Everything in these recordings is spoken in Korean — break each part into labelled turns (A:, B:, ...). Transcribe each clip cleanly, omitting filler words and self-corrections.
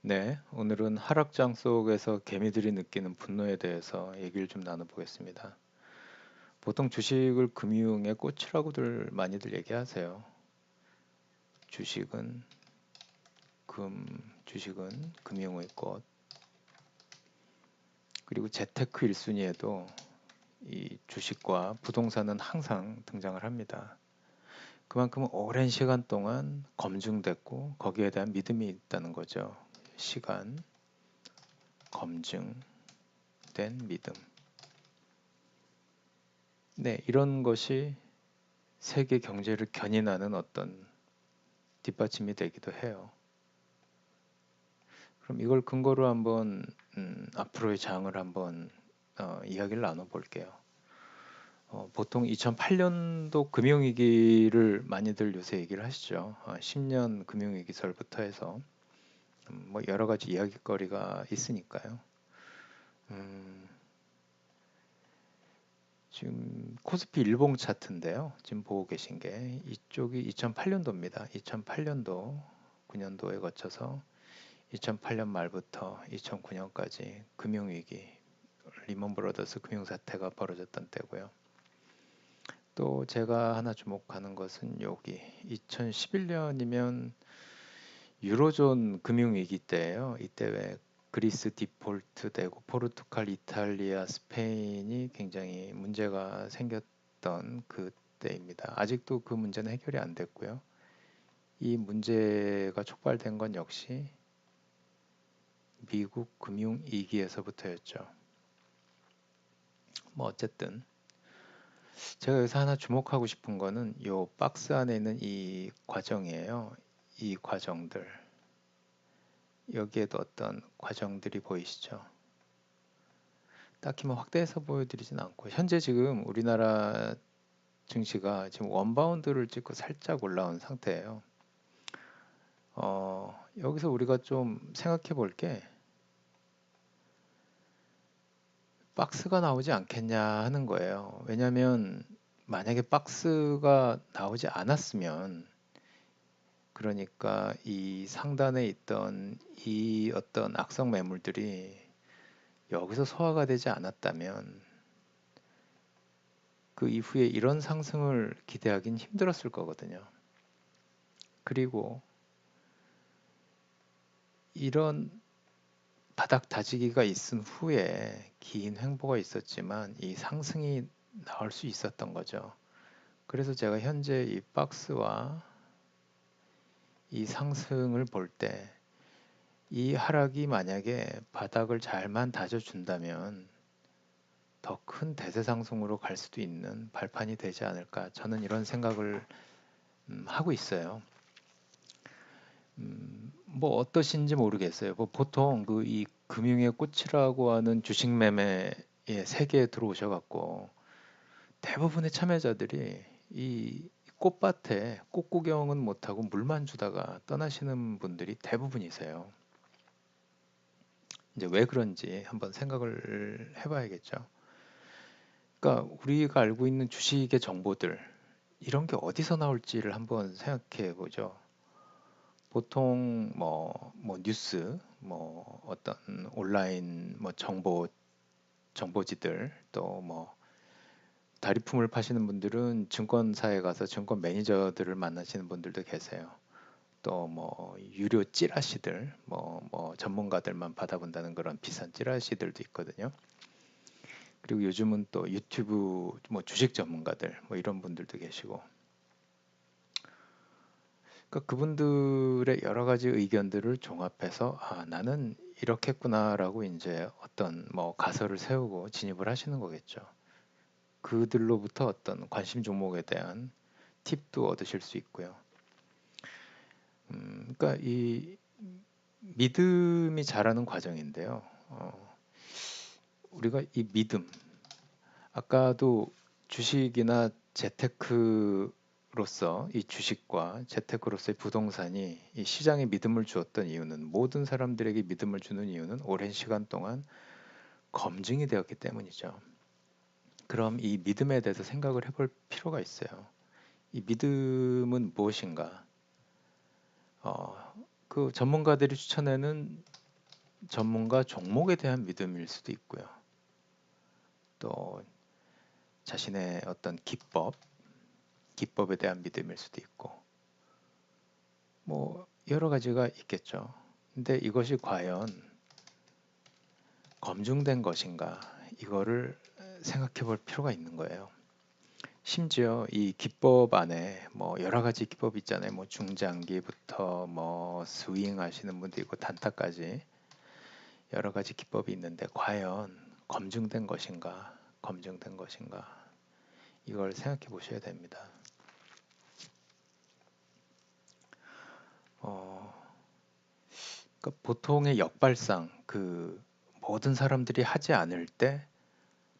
A: 네, 오늘은 하락장 속에서 개미들이 느끼는 분노에 대해서 얘기를 좀 나눠보겠습니다. 보통 주식을 금융의 꽃이라고들 많이들 얘기하세요. 주식은 주식은 금융의 꽃. 그리고 재테크 1순위에도 이 주식과 부동산은 항상 등장을 합니다. 그만큼 오랜 시간 동안 검증됐고 거기에 대한 믿음이 있다는 거죠. 시간, 검증된 믿음. 네, 이런 것이 세계 경제를 견인하는 어떤 뒷받침이 되기도 해요. 그럼 이걸 근거로 한번 앞으로의 장을 한번 이야기를 나눠볼게요. 보통 2008년도 금융위기를 많이들 요새 얘기를 하시죠. 10년 금융위기설부터 해서 뭐 여러 가지 이야기거리가 있으니까요. 음, 지금 코스피 일봉 차트인데요. 지금 보고 계신 게 이쪽이 2008년도입니다. 2008년도, 9년도에 거쳐서 2008년 말부터 2009년까지 금융위기, 리먼 브러더스 금융사태가 벌어졌던 때고요. 또 제가 하나 주목하는 것은 여기 2011년이면 유로존 금융위기 때예요. 이때 왜 그리스 디폴트 되고 포르투갈, 이탈리아, 스페인이 굉장히 문제가 생겼던 그때입니다. 아직도 그 문제는 해결이 안 됐고요. 이 문제가 촉발된 건 역시 미국 금융위기에서부터였죠. 뭐 어쨌든 제가 여기서 하나 주목하고 싶은 거는 이 박스 안에 있는 이 과정이에요. 이 과정들. 여기에도 어떤 과정들이 보이시죠? 딱히 뭐 확대해서 보여드리진 않고 현재 지금 우리나라 증시가 지금 원바운드를 찍고 살짝 올라온 상태예요. 여기서 우리가 좀 생각해 볼 게 박스가 나오지 않겠냐 하는 거예요. 왜냐하면 만약에 박스가 나오지 않았으면 그러니까 이 상단에 있던 이 어떤 악성 매물들이 여기서 소화가 되지 않았다면 그 이후에 이런 상승을 기대하기는 힘들었을 거거든요. 그리고 이런 바닥 다지기가 있은 후에 긴 횡보가 있었지만 이 상승이 나올 수 있었던 거죠. 그래서 제가 현재 이 박스와 이 상승을 볼 때 이 하락이 만약에 바닥을 잘만 다져준다면 더 큰 대세 상승으로 갈 수도 있는 발판이 되지 않을까 저는 이런 생각을 하고 있어요. 뭐 어떠신지 모르겠어요. 뭐 보통 그 이 금융의 꽃이라고 하는 주식 매매의 세계에 들어오셔갖고 대부분의 참여자들이 이 꽃밭에 꽃 구경은 못하고 물만 주다가 떠나시는 분들이 대부분이세요. 이제 왜 그런지 한번 생각을 해봐야겠죠. 그러니까 우리가 알고 있는 주식의 정보들 이런 게 어디서 나올지를 한번 생각해 보죠. 보통 뭐 뉴스, 뭐 어떤 온라인 뭐 정보지들 또 뭐 다리품을 파시는 분들은 증권사에 가서 증권 매니저들을 만나시는 분들도 계세요. 또 뭐 유료 찌라시들, 뭐 전문가들만 받아본다는 그런 비싼 찌라시들도 있거든요. 그리고 요즘은 또 유튜브 뭐 주식 전문가들 뭐 이런 분들도 계시고 그러니까 그분들의 여러 가지 의견들을 종합해서 아 나는 이렇겠구나라고 이제 어떤 뭐 가설을 세우고 진입을 하시는 거겠죠. 그들로부터 어떤 관심 종목에 대한 팁도 얻으실 수 있고요. 그러니까 이 믿음이 자라는 과정인데요. 우리가 이 믿음, 아까도 주식이나 재테크로서 이 주식과 재테크로서의 부동산이 이 시장에 믿음을 주었던 이유는 모든 사람들에게 믿음을 주는 이유는 오랜 시간 동안 검증이 되었기 때문이죠. 그럼 이 믿음에 대해서 생각을 해볼 필요가 있어요. 이 믿음은 무엇인가? 그 전문가들이 추천하는 전문가 종목에 대한 믿음일 수도 있고요. 또 자신의 어떤 기법에 대한 믿음일 수도 있고, 뭐 여러 가지가 있겠죠. 근데 이것이 과연 검증된 것인가? 이거를 생각해 볼 필요가 있는 거예요. 심지어 이 기법 안에 뭐 여러 가지 기법 있잖아요. 뭐 중장기부터 뭐 스윙 하시는 분도 있고 단타까지 여러 가지 기법이 있는데 과연 검증된 것인가? 검증된 것인가? 이걸 생각해 보셔야 됩니다. 어, 그러니까 보통의 역발상, 그 모든 사람들이 하지 않을 때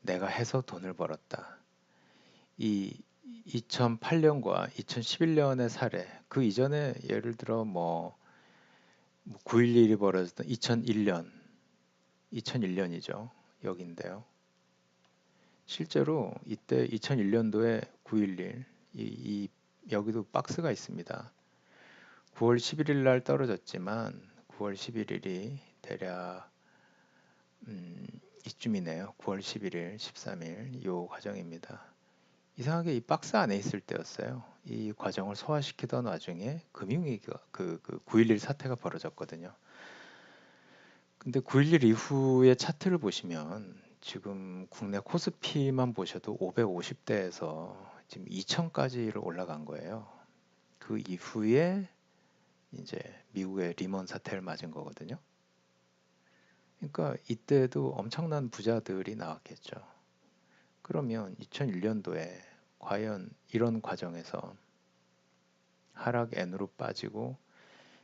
A: 내가 해서 돈을 벌었다. 이 2008년과 2011년의 사례, 그 이전에 예를 들어 뭐 9.11이 벌어졌던 2001년이죠. 여기인데요. 실제로 이때 2001년도에 9.11, 여기도 박스가 있습니다. 9월 11일 날 떨어졌지만 9월 11일이 대략 이쯤이네요. 9월 11일, 13일 요 과정입니다. 이상하게 이 박스 안에 있을 때였어요. 이 과정을 소화시키던 와중에 금융위기가 그 9.11 사태가 벌어졌거든요. 근데 9.11 이후의 차트를 보시면 지금 국내 코스피만 보셔도 550대에서 지금 2000까지를 올라간 거예요. 그 이후에 이제 미국의 리먼 사태를 맞은 거거든요. 그러니까 이때도 엄청난 부자들이 나왔겠죠. 그러면 2001년도에 과연 이런 과정에서 하락 N으로 빠지고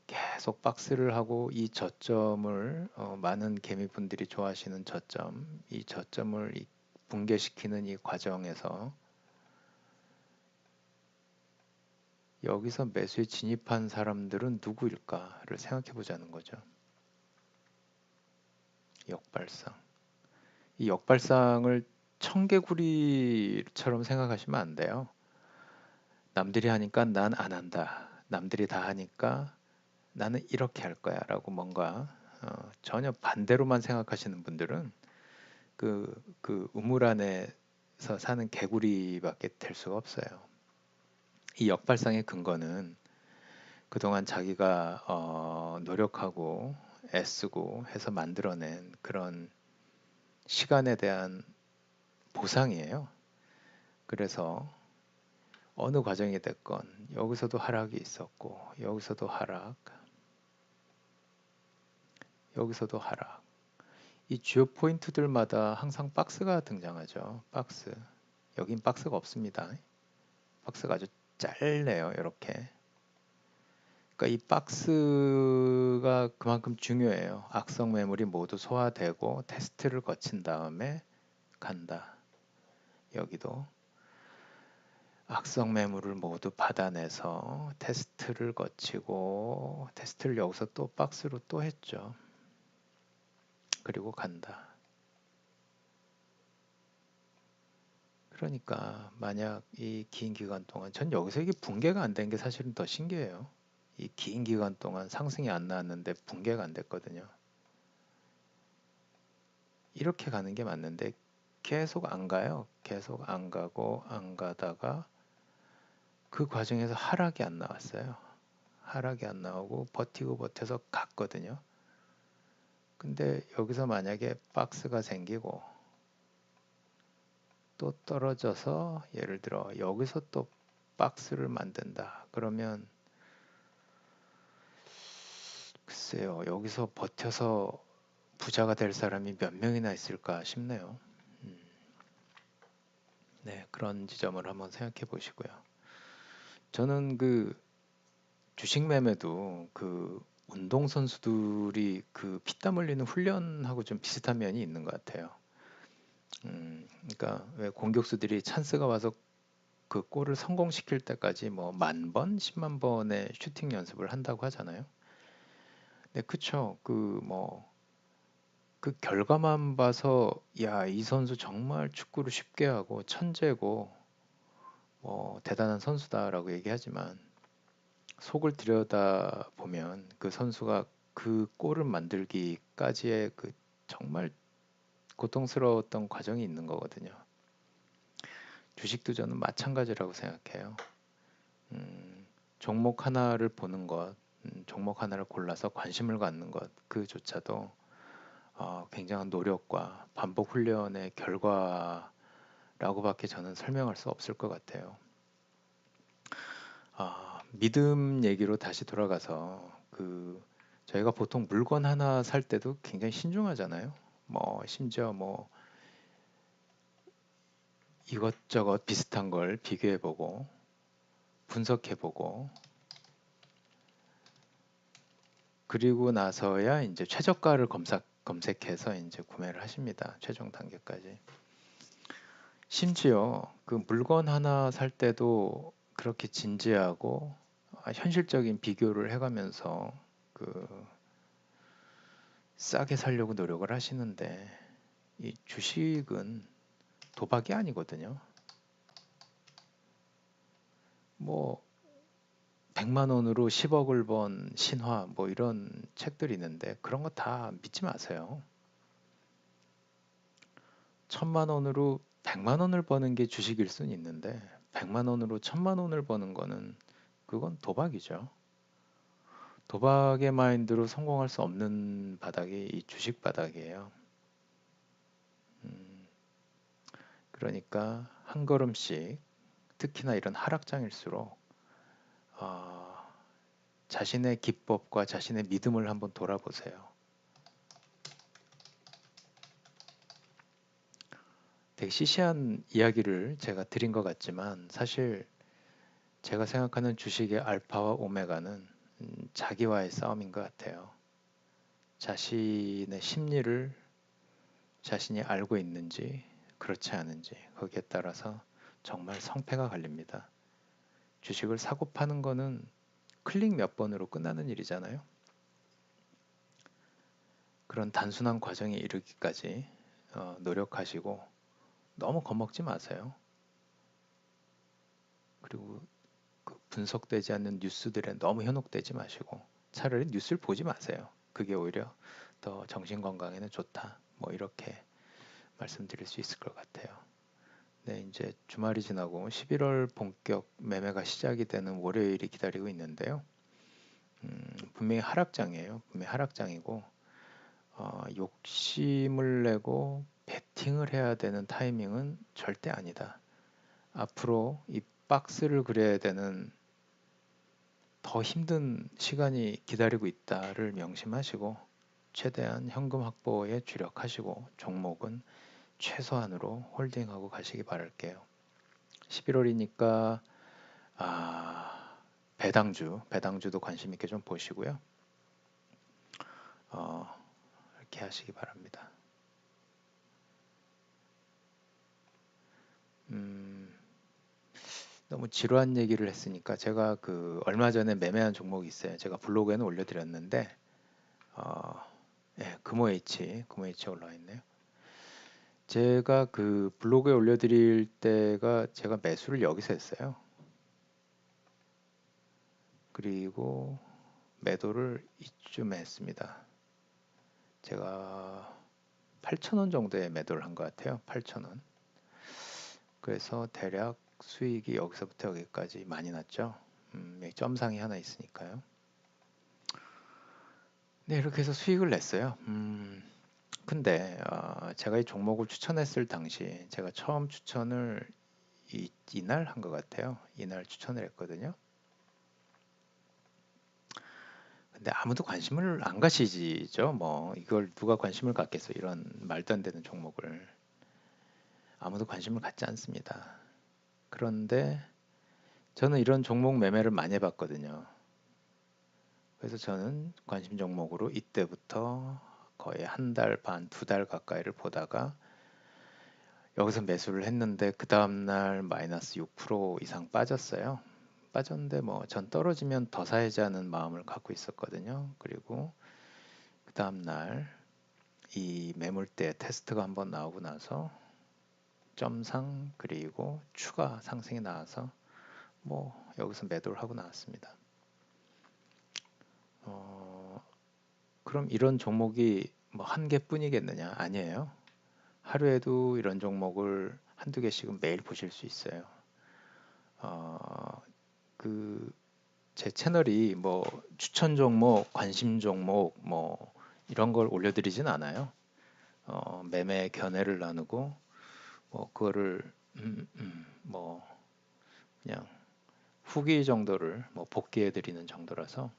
A: 계속 박스를 하고 이 저점을 많은 개미분들이 좋아하시는 저점, 이 저점을 붕괴시키는 이 과정에서 여기서 매수에 진입한 사람들은 누구일까를 생각해 보자는 거죠. 역발상. 이 역발상을 청개구리처럼 생각하시면 안 돼요. 남들이 하니까 난 안 한다. 남들이 다 하니까 나는 이렇게 할 거야 라고 뭔가 전혀 반대로만 생각하시는 분들은 그 우물 안에서 사는 개구리밖에 될 수가 없어요. 이 역발상의 근거는 그동안 자기가 노력하고 애쓰고 해서 만들어낸 그런 시간에 대한 보상이에요. 그래서 어느 과정이 됐건 여기서도 하락이 있었고 여기서도 하락, 여기서도 하락. 이 주요 포인트들마다 항상 박스가 등장하죠. 박스. 여긴 박스가 없습니다. 박스가 아주 짧네요. 이렇게. 그러니까 이 박스가 그만큼 중요해요. 악성 매물이 모두 소화되고 테스트를 거친 다음에 간다. 여기도 악성 매물을 모두 받아내서 테스트를 거치고 테스트를 여기서 또 박스로 또 했죠. 그리고 간다. 그러니까 만약 이 긴 기간 동안 전 여기서 이게 붕괴가 안 된 게 사실은 더 신기해요. 이 긴 기간 동안 상승이 안 나왔는데 붕괴가 안 됐거든요. 이렇게 가는 게 맞는데 계속 안 가요. 계속 안 가고 안 가다가 그 과정에서 하락이 안 나왔어요. 하락이 안 나오고 버티고 버텨서 갔거든요. 근데 여기서 만약에 박스가 생기고 또 떨어져서 예를 들어 여기서 또 박스를 만든다. 그러면 글쎄요, 여기서 버텨서 부자가 될 사람이 몇 명이나 있을까 싶네요. 음, 네, 그런 지점을 한번 생각해 보시고요. 저는 그 주식 매매도 그 운동 선수들이 그 피땀 흘리는 훈련하고 좀 비슷한 면이 있는 것 같아요. 그러니까 왜 공격수들이 찬스가 와서 그 골을 성공시킬 때까지 뭐 10,000번, 10만 번의 슈팅 연습을 한다고 하잖아요. 네, 그쵸. 그 결과만 봐서 야, 이 선수 정말 축구를 쉽게 하고 천재고 뭐 대단한 선수다라고 얘기하지만 속을 들여다 보면 그 선수가 그 꼴을 만들기까지의 그 정말 고통스러웠던 과정이 있는 거거든요. 주식도 저는 마찬가지라고 생각해요. 종목 하나를 보는 것, 종목 하나를 골라서 관심을 갖는 것, 그조차도 굉장한 노력과 반복 훈련의 결과라고밖에 저는 설명할 수 없을 것 같아요. 믿음 얘기로 다시 돌아가서 저희가 보통 물건 하나 살 때도 굉장히 신중하잖아요. 뭐 심지어 뭐 이것저것 비슷한 걸 비교해보고 분석해보고 그리고 나서야 이제 최저가를 검색해서 이제 구매를 하십니다. 최종 단계까지. 심지어 그 물건 하나 살 때도 그렇게 진지하고 현실적인 비교를 해가면서 그 싸게 살려고 노력을 하시는데 이 주식은 도박이 아니거든요. 뭐 100만 원으로 10억을 번 신화 뭐 이런 책들이 있는데 그런 거 다 믿지 마세요. 1000만 원으로 100만 원을 버는 게 주식일 수는 있는데 100만 원으로 1000만 원을 버는 거는 그건 도박이죠. 도박의 마인드로 성공할 수 없는 바닥이 이 주식 바닥이에요. 음, 그러니까 한 걸음씩 특히나 이런 하락장일수록 어, 자신의 기법과 자신의 믿음을 한번 돌아보세요. 되게 시시한 이야기를 제가 드린 것 같지만 사실 제가 생각하는 주식의 알파와 오메가는 자기와의 싸움인 것 같아요. 자신의 심리를 자신이 알고 있는지 그렇지 않은지 거기에 따라서 정말 성패가 갈립니다. 주식을 사고 파는 거는 클릭 몇 번으로 끝나는 일이잖아요. 그런 단순한 과정에 이르기까지 노력하시고 너무 겁먹지 마세요. 그리고 그 분석되지 않는 뉴스들에 너무 현혹되지 마시고 차라리 뉴스를 보지 마세요. 그게 오히려 더 정신 건강에는 좋다. 뭐 이렇게 말씀드릴 수 있을 것 같아요. 네, 이제 주말이 지나고 11월 본격 매매가 시작이 되는 월요일이 기다리고 있는데요. 분명히 하락장이에요. 분명히 하락장이고 욕심을 내고 베팅을 해야 되는 타이밍은 절대 아니다. 앞으로 이 박스를 그려야 되는 더 힘든 시간이 기다리고 있다를 명심하시고 최대한 현금 확보에 주력하시고 종목은 최소한으로 홀딩하고 가시기 바랄게요. 11월이니까 배당주도 관심 있게 좀 보시고요. 어, 이렇게 하시기 바랍니다. 너무 지루한 얘기를 했으니까 제가 얼마 전에 매매한 종목이 있어요. 제가 블로그에는 올려드렸는데 예, 금호H 올라와 있네요. 제가 그 블로그에 올려드릴 때가 제가 매수를 여기서 했어요. 그리고 매도를 이쯤에 했습니다. 제가 8,000원 정도에 매도를 한 것 같아요. 8,000원. 그래서 대략 수익이 여기서부터 여기까지 많이 났죠. 여기 점상이 하나 있으니까요. 네, 이렇게 해서 수익을 냈어요. 근데 제가 이 종목을 추천했을 당시 제가 처음 추천을 이날 한 것 같아요. 이날 추천을 했거든요. 근데 아무도 관심을 안 가시죠. 뭐 이걸 누가 관심을 갖겠어. 이런 말도 안 되는 종목을 아무도 관심을 갖지 않습니다. 그런데 저는 이런 종목 매매를 많이 해봤거든요. 그래서 저는 관심 종목으로 이때부터 거의 한 달 반, 두 달 가까이를 보다가 여기서 매수를 했는데 그 다음날 마이너스 6% 이상 빠졌어요. 빠졌는데 뭐 전 떨어지면 더 사야지 하는 마음을 갖고 있었거든요. 그리고 그 다음날 이 매물대 테스트가 한번 나오고 나서 점상 그리고 추가 상승이 나와서 뭐 여기서 매도를 하고 나왔습니다. 어, 그럼 이런 종목이 뭐 한 개뿐이겠느냐? 아니에요. 하루에도 이런 종목을 한두 개씩은 매일 보실 수 있어요. 어, 그 제 채널이 뭐 추천 종목, 관심 종목 뭐 이런 걸 올려드리진 않아요. 매매 견해를 나누고 뭐 그거를 뭐 그냥 후기 정도를 뭐 복귀해 드리는 정도라서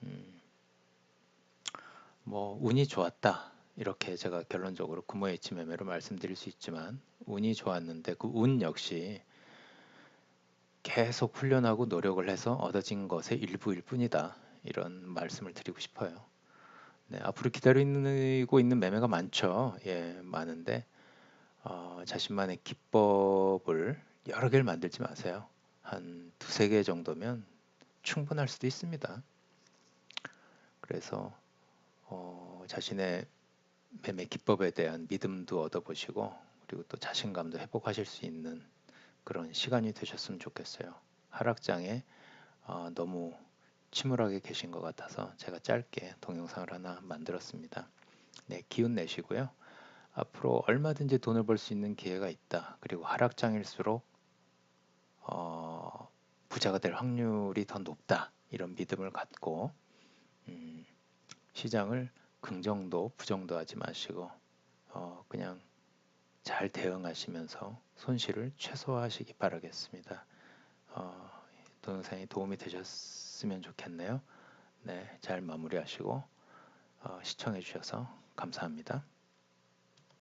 A: 음, 뭐 운이 좋았다 이렇게 제가 결론적으로 구모이치 매매로 말씀드릴 수 있지만 운이 좋았는데 그 운 역시 계속 훈련하고 노력을 해서 얻어진 것의 일부일 뿐이다 이런 말씀을 드리고 싶어요. 네, 앞으로 기다리고 있는 매매가 많죠. 예, 많은데 자신만의 기법을 여러 개를 만들지 마세요. 한 두세 개 정도면 충분할 수도 있습니다. 그래서 자신의 매매 기법에 대한 믿음도 얻어보시고 그리고 또 자신감도 회복하실 수 있는 그런 시간이 되셨으면 좋겠어요. 하락장에 너무 침울하게 계신 것 같아서 제가 짧게 동영상을 하나 만들었습니다. 네, 기운 내시고요. 앞으로 얼마든지 돈을 벌 수 있는 기회가 있다. 그리고 하락장일수록 어, 부자가 될 확률이 더 높다. 이런 믿음을 갖고 음, 시장을 긍정도 부정도 하지 마시고 그냥 잘 대응하시면서 손실을 최소화하시기 바라겠습니다. 어, 동영상이 도움이 되셨으면 좋겠네요. 네, 잘 마무리하시고 시청해 주셔서 감사합니다.